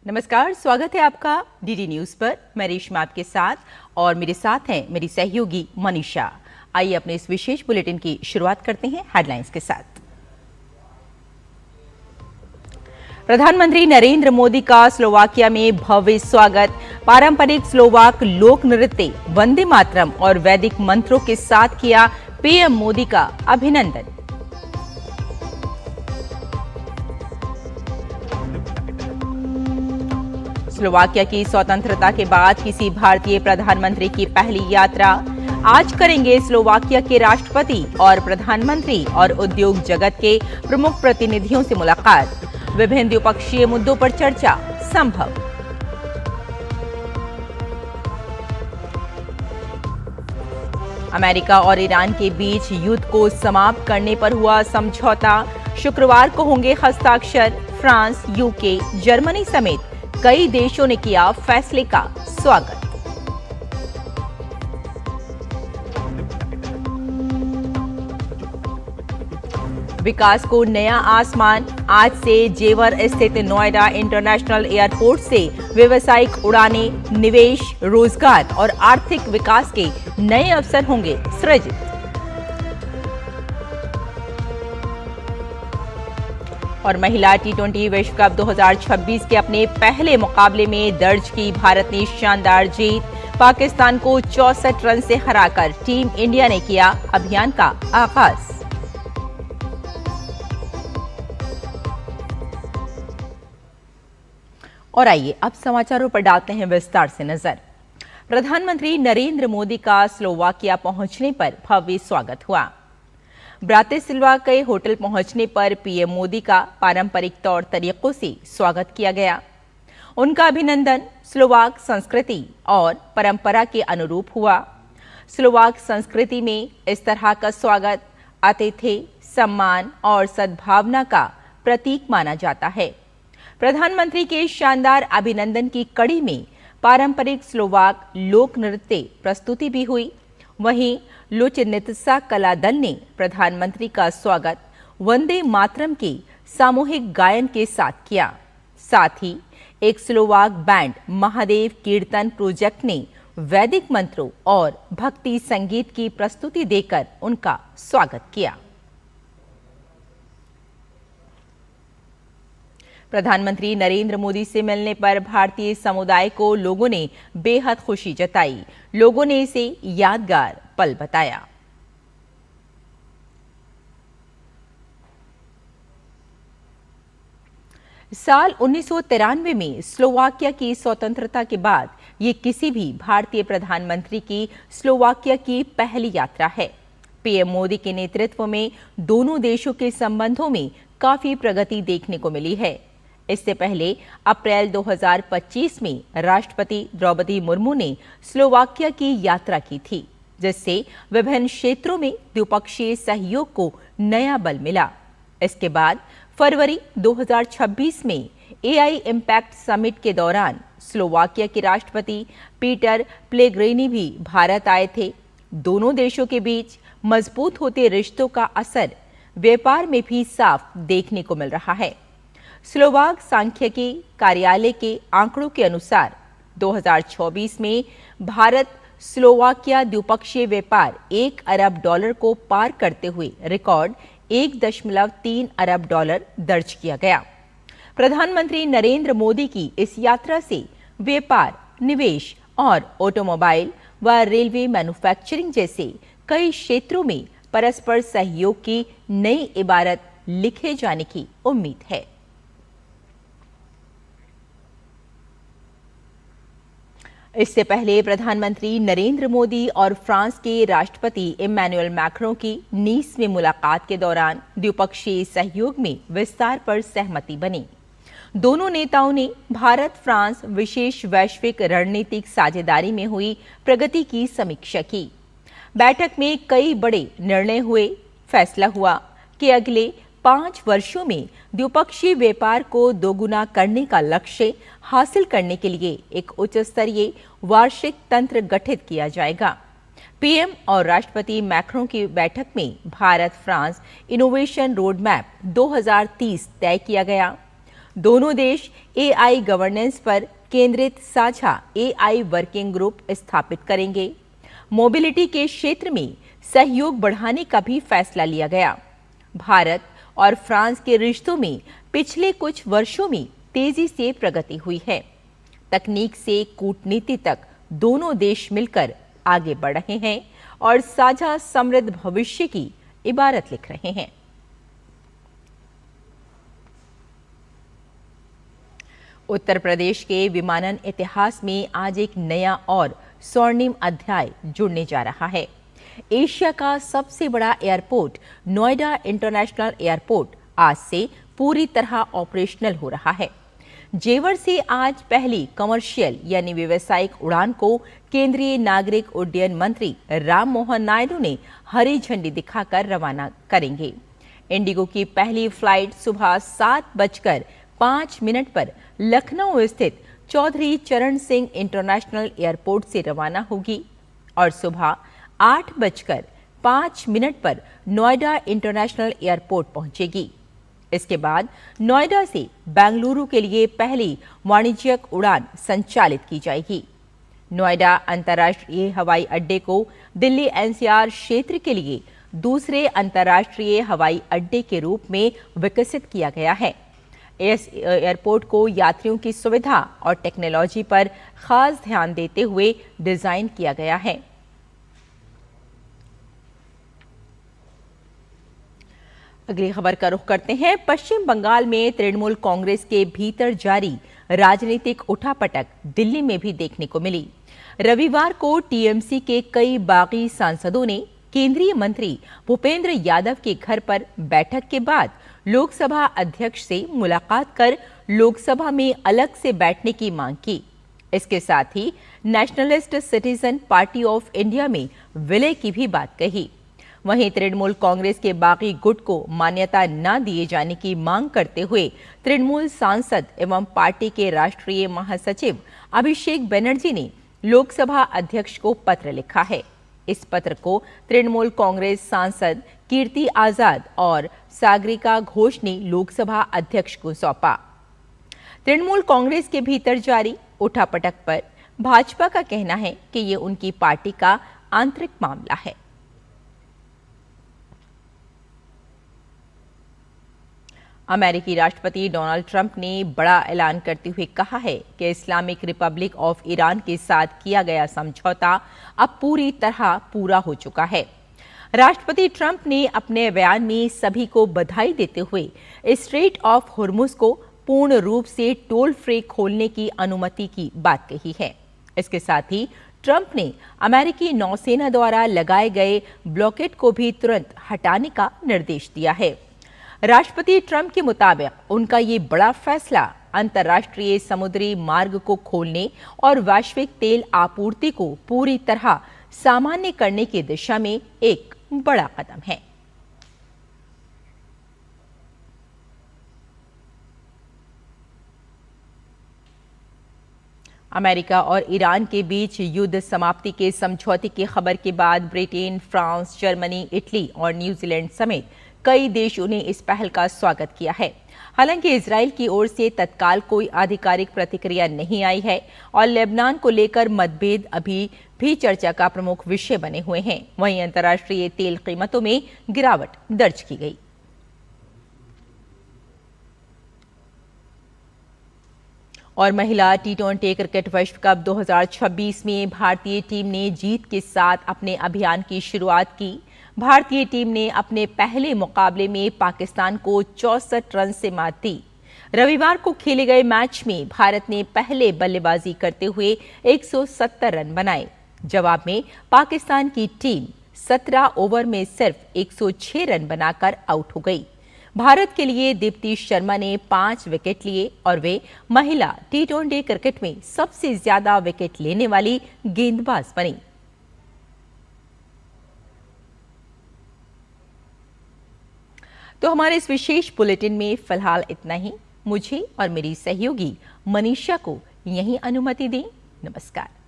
नमस्कार, स्वागत है आपका डीडी न्यूज पर। मैं रेशमा आपके साथ और मेरे साथ हैं मेरी सहयोगी मनीषा। आइए अपने इस विशेष बुलेटिन की शुरुआत करते हैं हेडलाइंस के साथ। प्रधानमंत्री नरेंद्र मोदी का स्लोवाकिया में भव्य स्वागत। पारंपरिक स्लोवाक लोक नृत्य वंदे मातरम और वैदिक मंत्रों के साथ किया पीएम मोदी का अभिनंदन। स्लोवाकिया की स्वतंत्रता के बाद किसी भारतीय प्रधानमंत्री की पहली यात्रा। आज करेंगे स्लोवाकिया के राष्ट्रपति और प्रधानमंत्री और उद्योग जगत के प्रमुख प्रतिनिधियों से मुलाकात। विभिन्न द्विपक्षीय मुद्दों पर चर्चा संभव। अमेरिका और ईरान के बीच युद्ध को समाप्त करने पर हुआ समझौता। शुक्रवार को होंगे हस्ताक्षर। फ्रांस, यूके, जर्मनी समेत कई देशों ने किया फैसले का स्वागत। विकास को नया आसमान। आज से जेवर स्थित नोएडा इंटरनेशनल एयरपोर्ट से व्यावसायिक उड़ानें, निवेश, रोजगार और आर्थिक विकास के नए अवसर होंगे सृजित। और महिला टी20 विश्व कप 2026 के अपने पहले मुकाबले में दर्ज की भारत ने शानदार जीत। पाकिस्तान को 64 रन से हराकर टीम इंडिया ने किया अभियान का आगाज। और आइए अब समाचारों पर डालते हैं विस्तार से नजर। प्रधानमंत्री नरेंद्र मोदी का स्लोवाकिया पहुंचने पर भव्य स्वागत हुआ। ब्रातिस्लावा के होटल पहुंचने पर पीएम मोदी का पारंपरिक तौर तरीकों से स्वागत किया गया। उनका अभिनंदन स्लोवाक संस्कृति और परंपरा के अनुरूप हुआ। स्लोवाक संस्कृति में इस तरह का स्वागत आतिथ्य, सम्मान और सद्भावना का प्रतीक माना जाता है। प्रधानमंत्री के शानदार अभिनंदन की कड़ी में पारंपरिक स्लोवाक लोक नृत्य प्रस्तुति भी हुई। वहीं लुचनित्सा कला दल ने प्रधानमंत्री का स्वागत वंदे मातरम के सामूहिक गायन के साथ किया। साथ ही एक स्लोवाक बैंड महादेव कीर्तन प्रोजेक्ट ने वैदिक मंत्रों और भक्ति संगीत की प्रस्तुति देकर उनका स्वागत किया। प्रधानमंत्री नरेंद्र मोदी से मिलने पर भारतीय समुदाय को लोगों ने बेहद खुशी जताई। लोगों ने इसे यादगार पल बताया। साल 1993 में स्लोवाकिया की स्वतंत्रता के बाद ये किसी भी भारतीय प्रधानमंत्री की स्लोवाकिया की पहली यात्रा है। पीएम मोदी के नेतृत्व में दोनों देशों के संबंधों में काफी प्रगति देखने को मिली है। इससे पहले अप्रैल 2025 में राष्ट्रपति द्रौपदी मुर्मू ने स्लोवाकिया की यात्रा की थी, जिससे विभिन्न क्षेत्रों में द्विपक्षीय सहयोग को नया बल मिला। इसके बाद फरवरी 2026 में एआई इम्पैक्ट समिट के दौरान स्लोवाकिया के राष्ट्रपति पीटर पेलेग्रिनी भी भारत आए थे। दोनों देशों के बीच मजबूत होते रिश्तों का असर व्यापार में भी साफ देखने को मिल रहा है। स्लोवाक सांख्यिकी कार्यालय के आंकड़ों के अनुसार 2024 में भारत स्लोवाकिया द्विपक्षीय व्यापार $1 अरब को पार करते हुए रिकॉर्ड $1.3 अरब दर्ज किया गया। प्रधानमंत्री नरेंद्र मोदी की इस यात्रा से व्यापार, निवेश और ऑटोमोबाइल व रेलवे मैन्युफैक्चरिंग जैसे कई क्षेत्रों में परस्पर सहयोग की नई इबारत लिखे जाने की उम्मीद है। इससे पहले प्रधानमंत्री नरेंद्र मोदी और फ्रांस के राष्ट्रपति इमैनुअल मैक्रों की नीस में मुलाकात के दौरान द्विपक्षीय सहयोग में विस्तार पर सहमति बनी। दोनों नेताओं ने भारत फ्रांस विशेष वैश्विक रणनीतिक साझेदारी में हुई प्रगति की समीक्षा की। बैठक में कई बड़े निर्णय हुए। फैसला हुआ कि अगले 5 वर्षों में द्विपक्षीय व्यापार को दोगुना करने का लक्ष्य हासिल करने के लिए एक उच्च स्तरीय वार्षिक तंत्र गठित किया जाएगा। पीएम और राष्ट्रपति मैक्रों की बैठक में Bharat France innovation road map 2030 तय किया गया। दोनों देश AI गवर्नेंस पर केंद्रित साझा AI वर्किंग ग्रुप स्थापित करेंगे। मोबिलिटी के क्षेत्र में सहयोग बढ़ाने का भी फैसला लिया गया। भारत और फ्रांस के रिश्तों में पिछले कुछ वर्षों में तेजी से प्रगति हुई है। तकनीक से कूटनीति तक दोनों देश मिलकर आगे बढ़ रहे हैं और साझा समृद्ध भविष्य की इबारत लिख रहे हैं। उत्तर प्रदेश के विमानन इतिहास में आज एक नया और स्वर्णिम अध्याय जुड़ने जा रहा है। एशिया का सबसे बड़ा एयरपोर्ट नोएडा इंटरनेशनल एयरपोर्ट आज से पूरी तरह ऑपरेशनल हो रहा है। जेवर से आज पहली कमर्शियल यानी व्यावसायिक उड़ान को केंद्रीय नागरिक उड्डयन मंत्री राम मोहन नायडू ने हरी झंडी दिखाकर रवाना करेंगे। इंडिगो की पहली फ्लाइट सुबह 7:05 पर लखनऊ स्थित चौधरी चरण सिंह इंटरनेशनल एयरपोर्ट से रवाना होगी और सुबह 8:05 पर नोएडा इंटरनेशनल एयरपोर्ट पहुंचेगी। इसके बाद नोएडा से बेंगलुरु के लिए पहली वाणिज्यिक उड़ान संचालित की जाएगी। नोएडा अंतर्राष्ट्रीय हवाई अड्डे को दिल्ली NCR क्षेत्र के लिए दूसरे अंतर्राष्ट्रीय हवाई अड्डे के रूप में विकसित किया गया है। इस एयरपोर्ट को यात्रियों की सुविधा और टेक्नोलॉजी पर खास ध्यान देते हुए डिजाइन किया गया है। अगली खबर का रुख करते हैं। पश्चिम बंगाल में तृणमूल कांग्रेस के भीतर जारी राजनीतिक उठापटक दिल्ली में भी देखने को मिली। रविवार को TMC के कई बागी सांसदों ने केंद्रीय मंत्री भूपेंद्र यादव के घर पर बैठक के बाद लोकसभा अध्यक्ष से मुलाकात कर लोकसभा में अलग से बैठने की मांग की। इसके साथ ही nationalist citizen party of India में विलय की भी बात कही। वहीं तृणमूल कांग्रेस के बागी गुट को मान्यता न दिए जाने की मांग करते हुए तृणमूल सांसद एवं पार्टी के राष्ट्रीय महासचिव अभिषेक बनर्जी ने लोकसभा अध्यक्ष को पत्र लिखा है। इस पत्र को तृणमूल कांग्रेस सांसद कीर्ति आजाद और सागरिका घोष ने लोकसभा अध्यक्ष को सौंपा। तृणमूल कांग्रेस के भीतर जारी उठापटक पर भाजपा का कहना है कि ये उनकी पार्टी का आंतरिक मामला है। अमेरिकी राष्ट्रपति डोनाल्ड ट्रंप ने बड़ा ऐलान करते हुए कहा है कि इस्लामिक रिपब्लिक ऑफ ईरान के साथ किया गया समझौता अब पूरी तरह पूरा हो चुका है। राष्ट्रपति ट्रंप ने अपने बयान में सभी को बधाई देते हुए स्ट्रेट ऑफ होर्मुज को पूर्ण रूप से टोल फ्री खोलने की अनुमति की बात कही है। इसके साथ ही ट्रंप ने अमेरिकी नौसेना द्वारा लगाए गए ब्लॉकेड को भी तुरंत हटाने का निर्देश दिया है। राष्ट्रपति ट्रंप के मुताबिक उनका ये बड़ा फैसला अंतर्राष्ट्रीय समुद्री मार्ग को खोलने और वैश्विक तेल आपूर्ति को पूरी तरह सामान्य करने की दिशा में एक बड़ा कदम है। अमेरिका और ईरान के बीच युद्ध समाप्ति के समझौते की खबर के बाद ब्रिटेन, फ्रांस, जर्मनी, इटली और न्यूजीलैंड समेत कई देशों ने इस पहल का स्वागत किया है। हालांकि इजराइल की ओर से तत्काल कोई आधिकारिक प्रतिक्रिया नहीं आई है और लेबनान को लेकर मतभेद अभी भी चर्चा का प्रमुख विषय बने हुए हैं। वहीं अंतर्राष्ट्रीय तेल कीमतों में गिरावट दर्ज की गई। और महिला T20 क्रिकेट विश्व कप 2026 में भारतीय टीम ने जीत के साथ अपने अभियान की शुरुआत की। भारतीय टीम ने अपने पहले मुकाबले में पाकिस्तान को 64 रन से मात दी। रविवार को खेले गए मैच में भारत ने पहले बल्लेबाजी करते हुए 170 रन बनाए। जवाब में पाकिस्तान की टीम 17 ओवर में सिर्फ 106 रन बनाकर आउट हो गई। भारत के लिए दीप्ति शर्मा ने 5 विकेट लिए और वे महिला T20 क्रिकेट में सबसे ज्यादा विकेट लेने वाली गेंदबाज बनी। तो हमारे इस विशेष बुलेटिन में फिलहाल इतना ही। मुझे और मेरी सहयोगी मनीषा को यहीं अनुमति दें। नमस्कार।